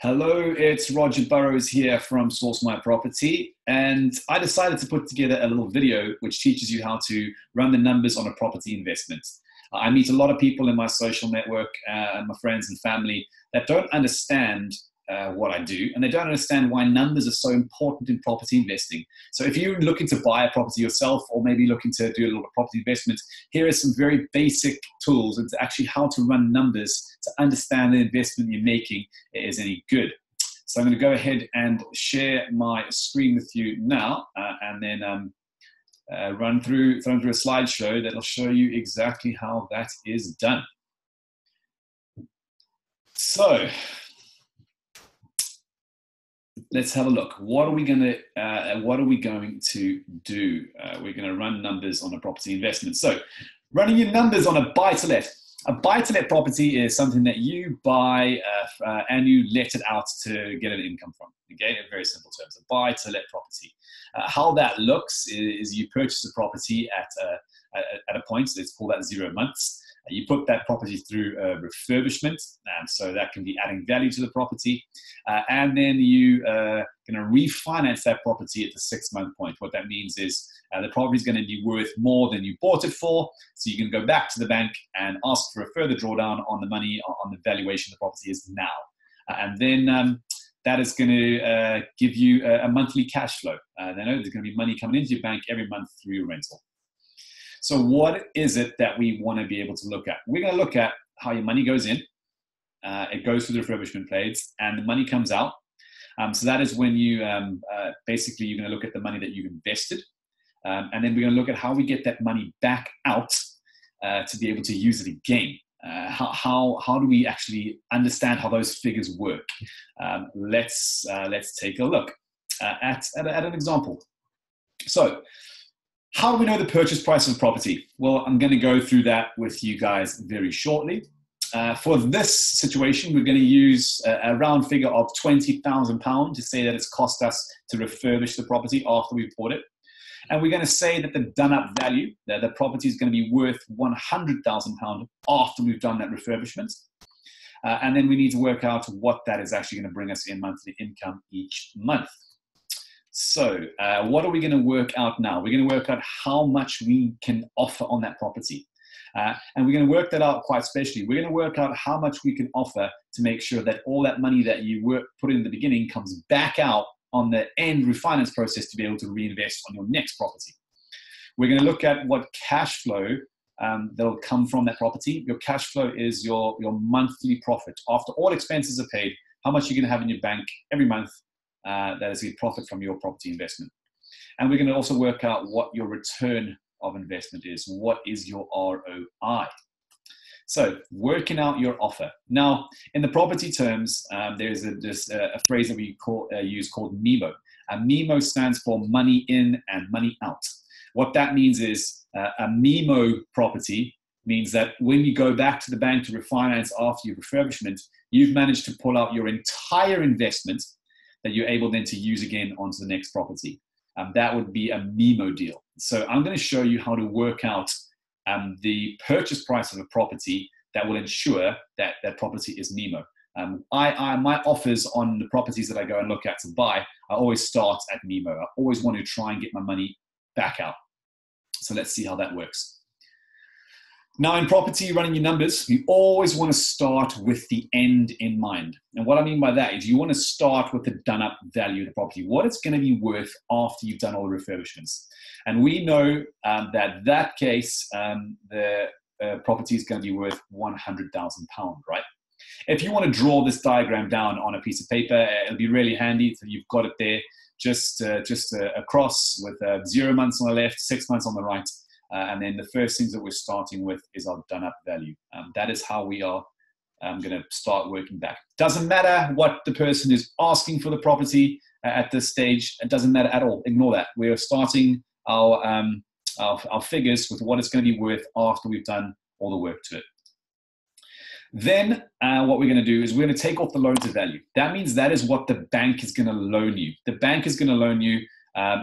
Hello, it's Roger Burrows here from Source My Property, and I decided to put together a little video which teaches you how to run the numbers on a property investment. I meet a lot of people in my social network and my friends and family that don't understand what I do, and they don't understand why numbers are so important in property investing. So if you're looking to buy a property yourself, or maybe looking to do a little property investment, here are some very basic tools into actually how to run numbers to understand the investment you're making is any good. So I'm going to go ahead and share my screen with you now, and then run through a slideshow that'll show you exactly how that is done. So let's have a look. What are we going to do? We're going to run numbers on a property investment. So running your numbers on a buy-to-let. A buy-to-let property is something that you buy and you let it out to get an income from. Okay, in very simple terms, a buy-to-let property. How that looks is you purchase a property at a point, let's call that 0 months. You put that property through a refurbishment, so that can be adding value to the property, and then you are going to refinance that property at the 6-month point. What that means is the property is going to be worth more than you bought it for, so you can go back to the bank and ask for a further drawdown on the money, on the valuation the property is now. And then that is going to give you a monthly cash flow. There's going to be money coming into your bank every month through your rental. So what is it that we want to be able to look at? We're going to look at how your money goes in. It goes through the refurbishment blades and the money comes out. So that is when you basically you're going to look at the money that you've invested. And then we're going to look at how we get that money back out to be able to use it again. How do we actually understand how those figures work? Let's take a look at an example. So how do we know the purchase price of a property? Well, I'm going to go through that with you guys very shortly. For this situation, we're going to use a round figure of £20,000 to say that it's cost us to refurbish the property after we bought it. And we're going to say that the done-up value, that the property is going to be worth £100,000 after we've done that refurbishment. And then we need to work out what that is actually going to bring us in monthly income each month. So what are we going to work out now? We're going to work out how much we can offer on that property. And we're going to work that out quite specially. We're going to work out how much we can offer to make sure that all that money that you put in the beginning comes back out on the end refinance process to be able to reinvest on your next property. We're going to look at what cash flow that'll come from that property. Your cash flow is your monthly profit. After all expenses are paid, how much you're going to have in your bank every month that is the profit from your property investment. And we're going to also work out what your return of investment is. What is your ROI? So working out your offer. Now, in the property terms, there's a phrase that we use called MIMO. MIMO stands for money in and money out. What that means is a MIMO property means that when you go back to the bank to refinance after your refurbishment, you've managed to pull out your entire investment that you're able then to use again onto the next property. That would be a MIMO deal. So I'm going to show you how to work out the purchase price of a property that will ensure that that property is MIMO. My offers on the properties that I go and look at to buy, I always start at MIMO. I always want to try and get my money back out. So let's see how that works. Now, in property, running your numbers, you always want to start with the end in mind. And what I mean by that is you want to start with the done-up value of the property, what it's going to be worth after you've done all the refurbishments. And we know that case, the property is going to be worth £100,000, right? If you want to draw this diagram down on a piece of paper, it'll be really handy. So you've got it there, just a cross with 0 months on the left, 6 months on the right. And then the first things that we're starting with is our done-up value. That is how we are going to start working back. Doesn't matter what the person is asking for the property at this stage. It doesn't matter at all. Ignore that. We are starting our figures with what it's going to be worth after we've done all the work to it. Then what we're going to do is we're going to take off the loan to value. That means that is what the bank is going to loan you. The bank is going to loan you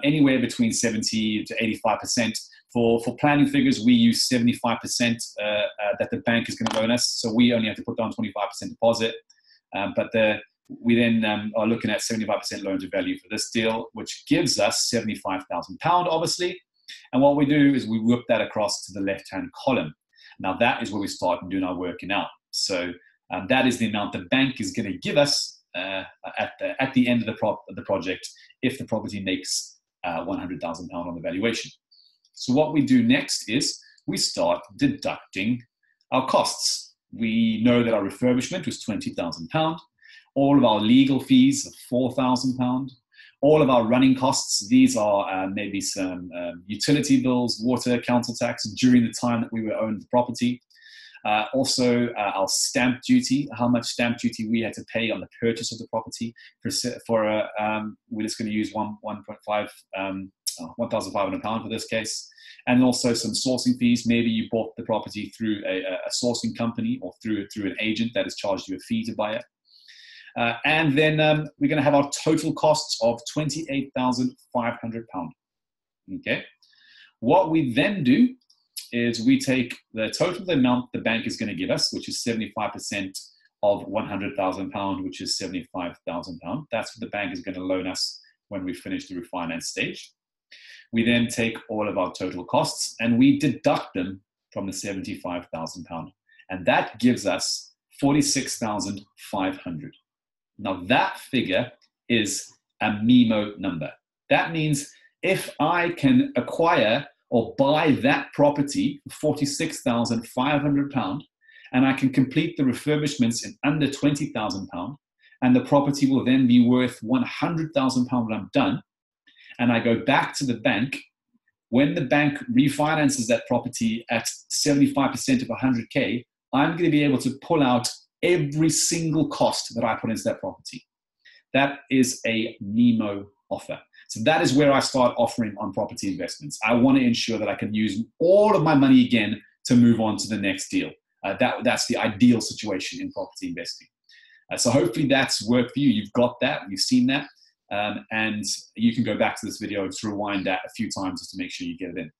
anywhere between 70 to 85%. For planning figures, we use 75% that the bank is going to loan us. So we only have to put down 25% deposit. But the we then are looking at 75% loan to value for this deal, which gives us £75,000, obviously. And what we do is we work that across to the left-hand column. Now that is where we start doing our working out. So that is the amount the bank is going to give us at the end of the project if the property makes £100,000 on the valuation. So what we do next is we start deducting our costs. We know that our refurbishment was £20,000. All of our legal fees are £4,000. All of our running costs, these are maybe some utility bills, water, council tax during the time that we were owned the property. Also, our stamp duty, how much stamp duty we had to pay on the purchase of the property. We're just going to use £1,500 for this case. And also some sourcing fees. Maybe you bought the property through a sourcing company or through an agent that has charged you a fee to buy it. And then we're going to have our total costs of £28,500. Okay. What we then do is we take the total amount the bank is going to give us, which is 75% of £100,000, which is £75,000. That's what the bank is going to loan us when we finish the refinance stage. We then take all of our total costs and we deduct them from the £75,000. And that gives us £46,500. Now that figure is a MIMO number. That means if I can acquire or buy that property for £46,500 and I can complete the refurbishments in under £20,000 and the property will then be worth £100,000 when I'm done, and I go back to the bank, when the bank refinances that property at 75% of 100K, I'm going to be able to pull out every single cost that I put into that property. That is a MIMO offer. So that is where I start offering on property investments. I want to ensure that I can use all of my money again to move on to the next deal. That's the ideal situation in property investing. So hopefully that's worked for you. You've got that, you've seen that. And you can go back to this video and rewind that a few times just to make sure you get it in.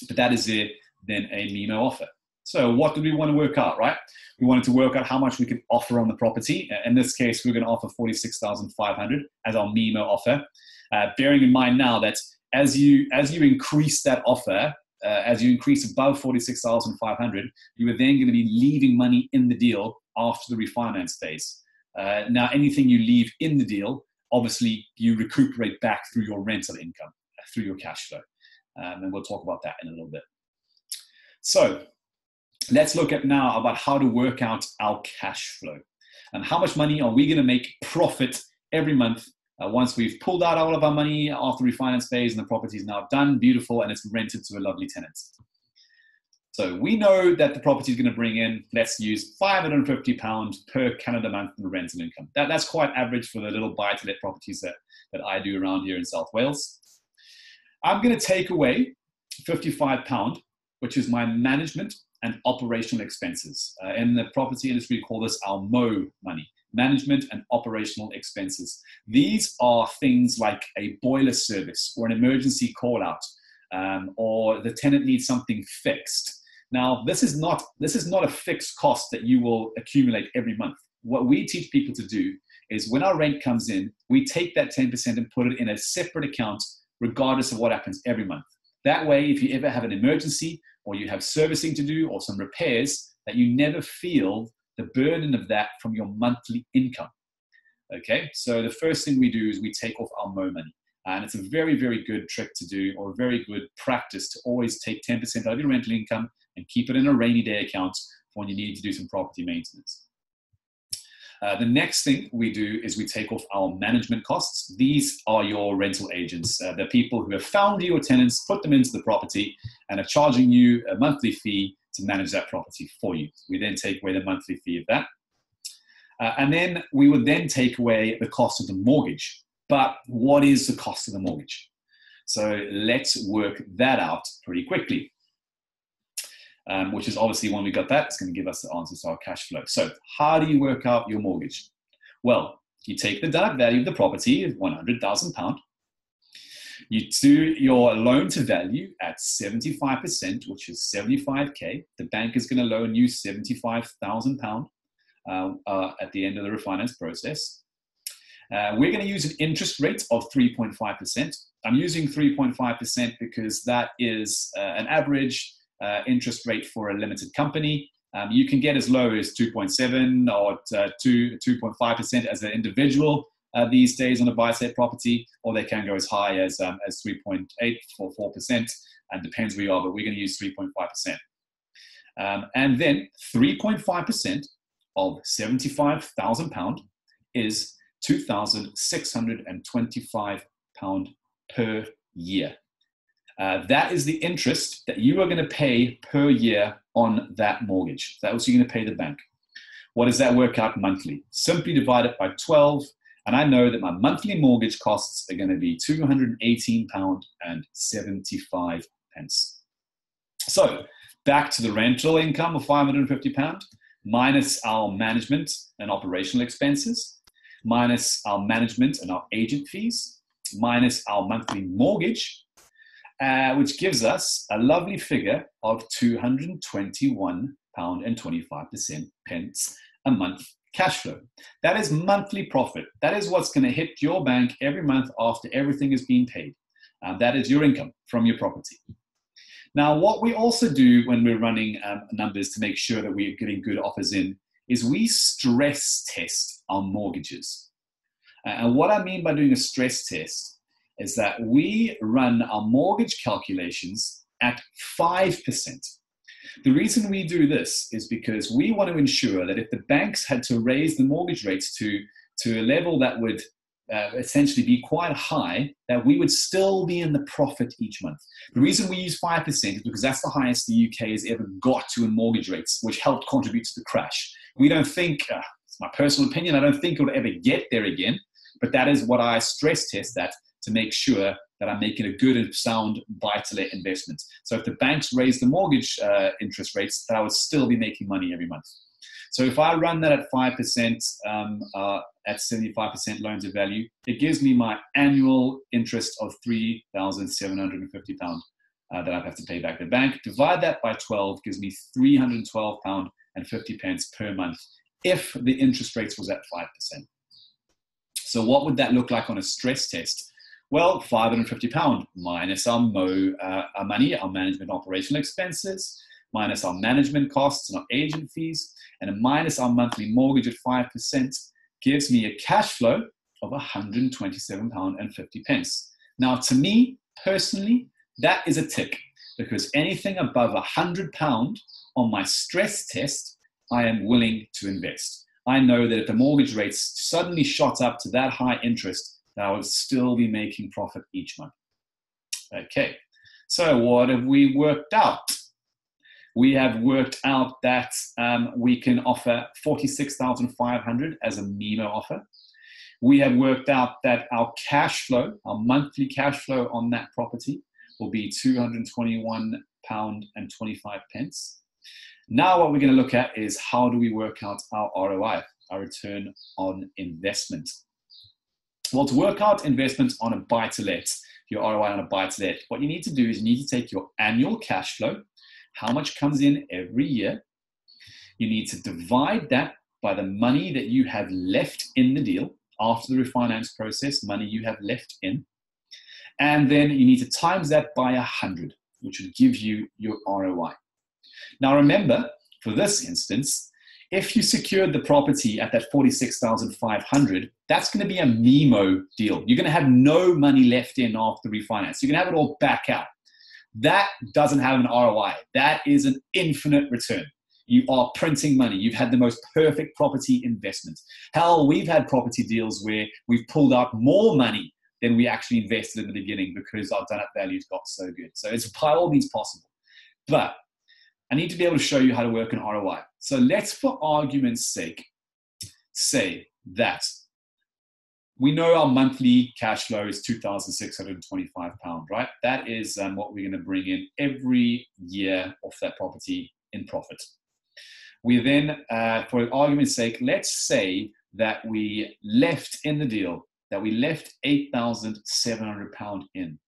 But that is then a MIMO offer. So what did we want to work out, right? We wanted to work out how much we could offer on the property. In this case, we're going to offer $46,500 as our MIMO offer. Bearing in mind now that as you increase that offer, as you increase above $46,500, you are then going to be leaving money in the deal after the refinance phase. Now, anything you leave in the deal, obviously you recuperate back through your rental income, through your cash flow. And we'll talk about that in a little bit. So let's look at now about how to work out our cash flow and how much money are we going to make profit every month once we've pulled out all of our money after the refinance phase and the property is now done, beautiful, and it's rented to a lovely tenant. So we know that the property is going to bring in, let's use £550 per calendar month in rental income. That's quite average for the little buy-to-let properties that I do around here in South Wales. I'm going to take away £55, which is my management and operational expenses. In the property industry, we call this our MO money, management and operational expenses. These are things like a boiler service or an emergency call out, or the tenant needs something fixed. Now, this is not a fixed cost that you will accumulate every month. What we teach people to do is when our rent comes in, we take that 10% and put it in a separate account, regardless of what happens every month. That way, if you ever have an emergency or you have servicing to do or some repairs, that you never feel the burden of that from your monthly income. Okay, so the first thing we do is we take off our MO money. And it's a very, very good trick to do, or a very good practice to always take 10% of your rental income and keep it in a rainy day account for when you need to do some property maintenance. The next thing we do is we take off our management costs. These are your rental agents, the people who have found your tenants, put them into the property, and are charging you a monthly fee to manage that property for you. We then take away the monthly fee of that. And then we would then take away the cost of the mortgage. But what is the cost of the mortgage? So let's work that out pretty quickly. Which is obviously when we got that, it's going to give us the answers to our cash flow. So how do you work out your mortgage? Well, you take the direct value of the property, £100,000. You do your loan to value at 75%, which is 75K. The bank is going to loan you £75,000 at the end of the refinance process. We're going to use an interest rate of 3.5%. I'm using 3.5% because that is an average interest rate for a limited company. You can get as low as 2.7 or 2.5% as an individual these days on a buy-to-let property, or they can go as high as 3.8 or 4%, and depends where you are, but we're going to use 3.5%. And then 3.5% of £75,000 is £2,625 per year. That is the interest that you are going to pay per year on that mortgage. That's what you're going to pay the bank. What does that work out monthly? Simply divide it by 12, and I know that my monthly mortgage costs are going to be £218.75. So back to the rental income of £550, minus our management and operational expenses, minus our management and our agent fees, minus our monthly mortgage, which gives us a lovely figure of £221.25 a month cash flow. That is monthly profit. That is what's going to hit your bank every month after everything is being paid. That is your income from your property. Now, what we also do when we're running numbers to make sure that we're getting good offers in is we stress test our mortgages. And what I mean by doing a stress test is that we run our mortgage calculations at 5%. The reason we do this is because we want to ensure that if the banks had to raise the mortgage rates to a level that would essentially be quite high, that we would still be in the profit each month. The reason we use 5% is because that's the highest the UK has ever got to in mortgage rates, which helped contribute to the crash. We don't think, it's my personal opinion, I don't think it'll ever get there again, but that is what I stress test that to make sure that I'm making a good and sound buy-to-let investment. So if the banks raise the mortgage interest rates, that I would still be making money every month. So if I run that at 5%, at 75% loan to value, it gives me my annual interest of £3,750 that I have to pay back the bank. Divide that by 12 gives me £312.50 per month if the interest rates was at 5%. So what would that look like on a stress test? Well, £550 minus our money, our management operational expenses, minus our management costs and our agent fees, and minus our monthly mortgage at 5% gives me a cash flow of £127.50. Now, to me, personally, that is a tick, because anything above £100 on my stress test, I am willing to invest. I know that if the mortgage rates suddenly shot up to that high interest, that I would still be making profit each month. Okay, so what have we worked out? We have worked out that we can offer $46,500 as a MIMO offer. We have worked out that our cash flow, our monthly cash flow on that property will be £221.25. Now what we're going to look at is how do we work out our ROI, our return on investment. Well, to work out investment on a buy-to-let, your ROI on a buy-to-let, what you need to do is you need to take your annual cash flow, how much comes in every year. You need to divide that by the money that you have left in the deal after the refinance process, money you have left in. And then you need to times that by 100, which would give you your ROI. Now remember, for this instance, if you secured the property at that $46,500, that's going to be a MIMO deal. You're going to have no money left in after refinance. You're going to have it all back out. That doesn't have an ROI. That is an infinite return. You are printing money. You've had the most perfect property investment. Hell, we've had property deals where we've pulled out more money than we actually invested in the beginning because our done-up values got so good. So it's by all means possible. But I need to be able to show you how to work an ROI. So let's, for argument's sake, say that we know our monthly cash flow is £2,625, right? That is what we're going to bring in every year off that property in profit. We then, for argument's sake, let's say that we left in the deal, that we left £8,700 in.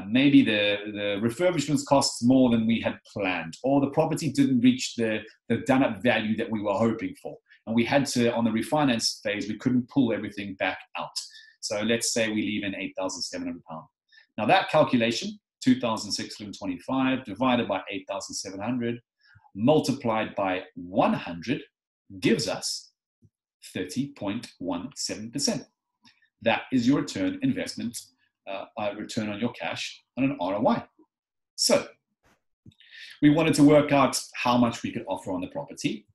Maybe the refurbishments cost more than we had planned, or the property didn't reach the done-up value that we were hoping for. and we had to, on the refinance phase, we couldn't pull everything back out. So let's say we leave in £8,700. Now that calculation, 2,625 divided by 8,700 multiplied by 100 gives us 30.17%. That is your return on your cash on an ROI. So we wanted to work out how much we could offer on the property.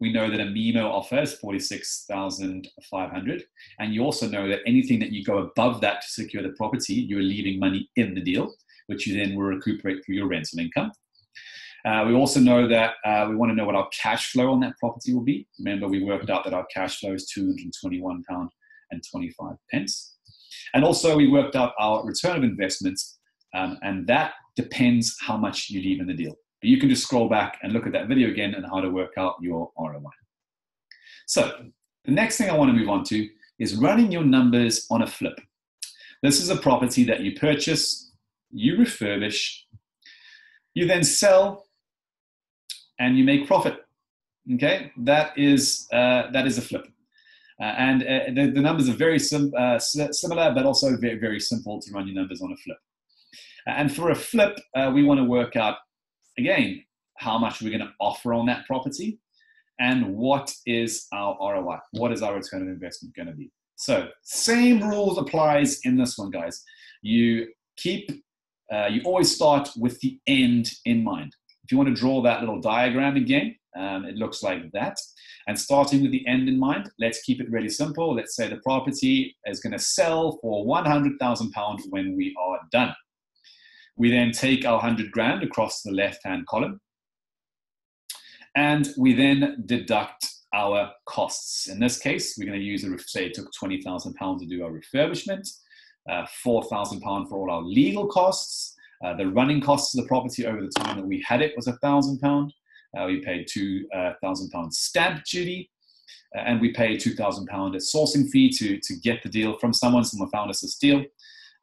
We know that a MIMO offer is 46,500. And you also know that anything that you go above that to secure the property, you're leaving money in the deal, which you then will recuperate through your rental income. We also know that we want to know what our cash flow on that property will be. Remember, we worked out that our cash flow is £221.25. And also we worked out our return of investment, and that depends how much you leave in the deal. But you can just scroll back and look at that video again and how to work out your ROI. So the next thing I want to move on to is running your numbers on a flip. This is a property that you purchase, you refurbish, you then sell, and you make profit. Okay, that is a flip. The numbers are very similar, but also very, very simple to run your numbers on a flip. And for a flip, we want to work out, again, how much we're going to offer on that property and what is our ROI. What is our return on investment going to be? So same rules applies in this one, guys. You always start with the end in mind. If you want to draw that little diagram again, it looks like that. And starting with the end in mind, let's keep it really simple. Let's say the property is going to sell for £100,000 when we are done. We then take our 100 grand across the left-hand column, and we then deduct our costs. In this case, we're going to use, say it took £20,000 to do our refurbishment, £4,000 for all our legal costs. The running costs of the property over the time that we had it was £1,000. We paid £2,000 stamp duty, and we paid £2,000 a sourcing fee to get the deal from someone. Someone found us this deal.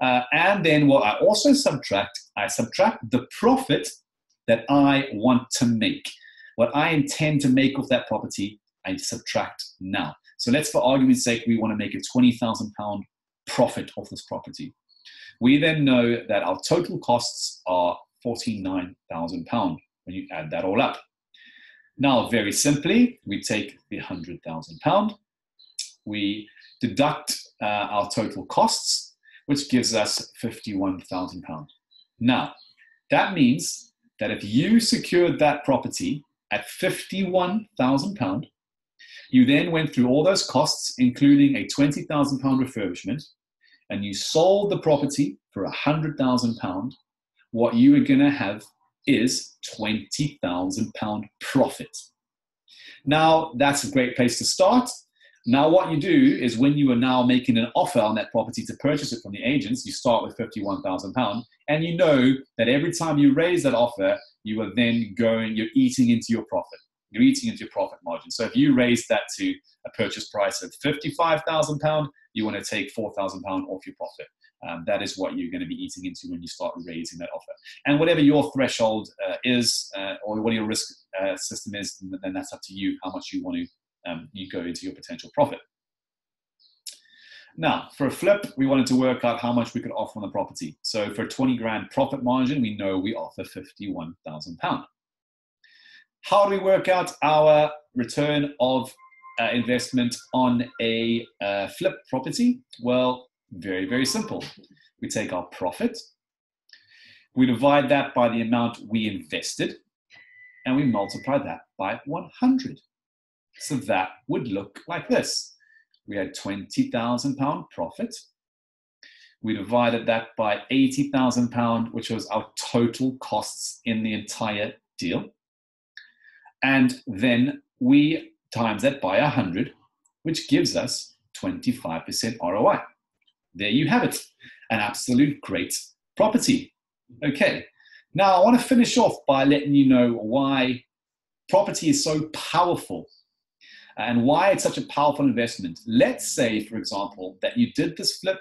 And then what I also subtract the profit that I want to make. What I intend to make off that property, I subtract now. So let's, for argument's sake, we want to make a £20,000 profit off this property. We then know that our total costs are £49,000 when you add that all up. Now, very simply, we take the £100,000, we deduct our total costs, which gives us £51,000. Now, that means that if you secured that property at £51,000, you then went through all those costs, including a £20,000 refurbishment, and you sold the property for £100,000, what you are going to have is £20,000 profit. Now, that's a great place to start. Now, what you do is when you are now making an offer on that property to purchase it from the agents, you start with £51,000, and you know that every time you raise that offer, you are then you're eating into your profit. You're eating into your profit margin. So if you raise that to a purchase price of £55,000, you want to take £4,000 off your profit. That is what you're going to be eating into when you start raising that offer. And whatever your threshold is, or what your risk system is, then that's up to you, how much you want to you go into your potential profit. Now, for a flip, we wanted to work out how much we could offer on the property. So for a 20 grand profit margin, we know we offer £51,000. How do we work out our return of investment on a flip property? Well, very, very simple. We take our profit, we divide that by the amount we invested, and we multiply that by 100. So that would look like this. We had £20,000 profit. We divided that by £80,000, which was our total costs in the entire deal. And then we times that by 100, which gives us 25% ROI. There you have it. An absolute great property. Okay. Now I want to finish off by letting you know why property is so powerful and why it's such a powerful investment. Let's say, for example, that you did this flip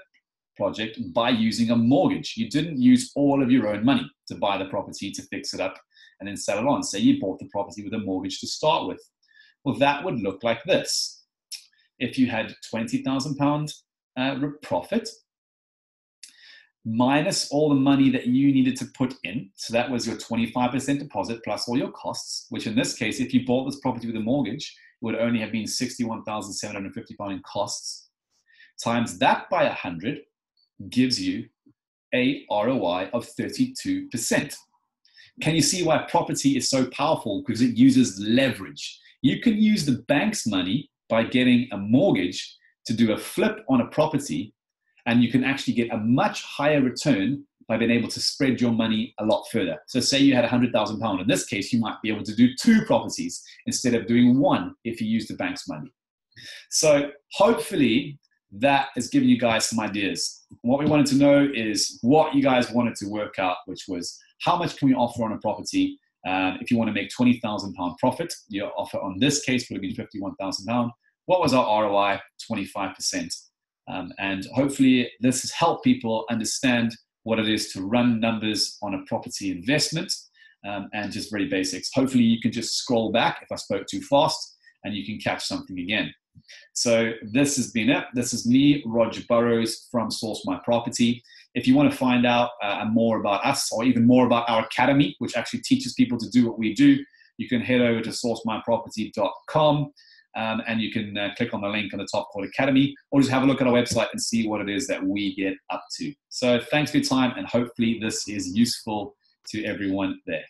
project by using a mortgage. You didn't use all of your own money to buy the property, to fix it up, and then sell it on. Say you bought the property with a mortgage to start with. Well, that would look like this. If you had £20,000 profit, minus all the money that you needed to put in, so that was your 25% deposit plus all your costs, which in this case, if you bought this property with a mortgage, it would only have been £61,750 in costs. Times that by 100 gives you a ROI of 32%. Can you see why property is so powerful? Because it uses leverage. You can use the bank's money by getting a mortgage to do a flip on a property, and you can actually get a much higher return by being able to spread your money a lot further. So say you had £100,000. In this case, you might be able to do 2 properties instead of doing 1 if you use the bank's money. So hopefully that has given you guys some ideas. What we wanted to know is what you guys wanted to work out, which was how much can we offer on a property? If you want to make £20,000 profit, your offer on this case would have been £51,000. What was our ROI? 25%. And hopefully this has helped people understand what it is to run numbers on a property investment, and just very basics. Hopefully you can just scroll back if I spoke too fast and you can catch something again. So this has been it. This is me, Roger Burrows from Source My Property. If you want to find out more about us, or even more about our academy, which actually teaches people to do what we do, you can head over to sourcemyproperty.com. And you can click on the link on the top called Academy, or just have a look at our website and see what it is that we get up to. So thanks for your time, and hopefully this is useful to everyone there.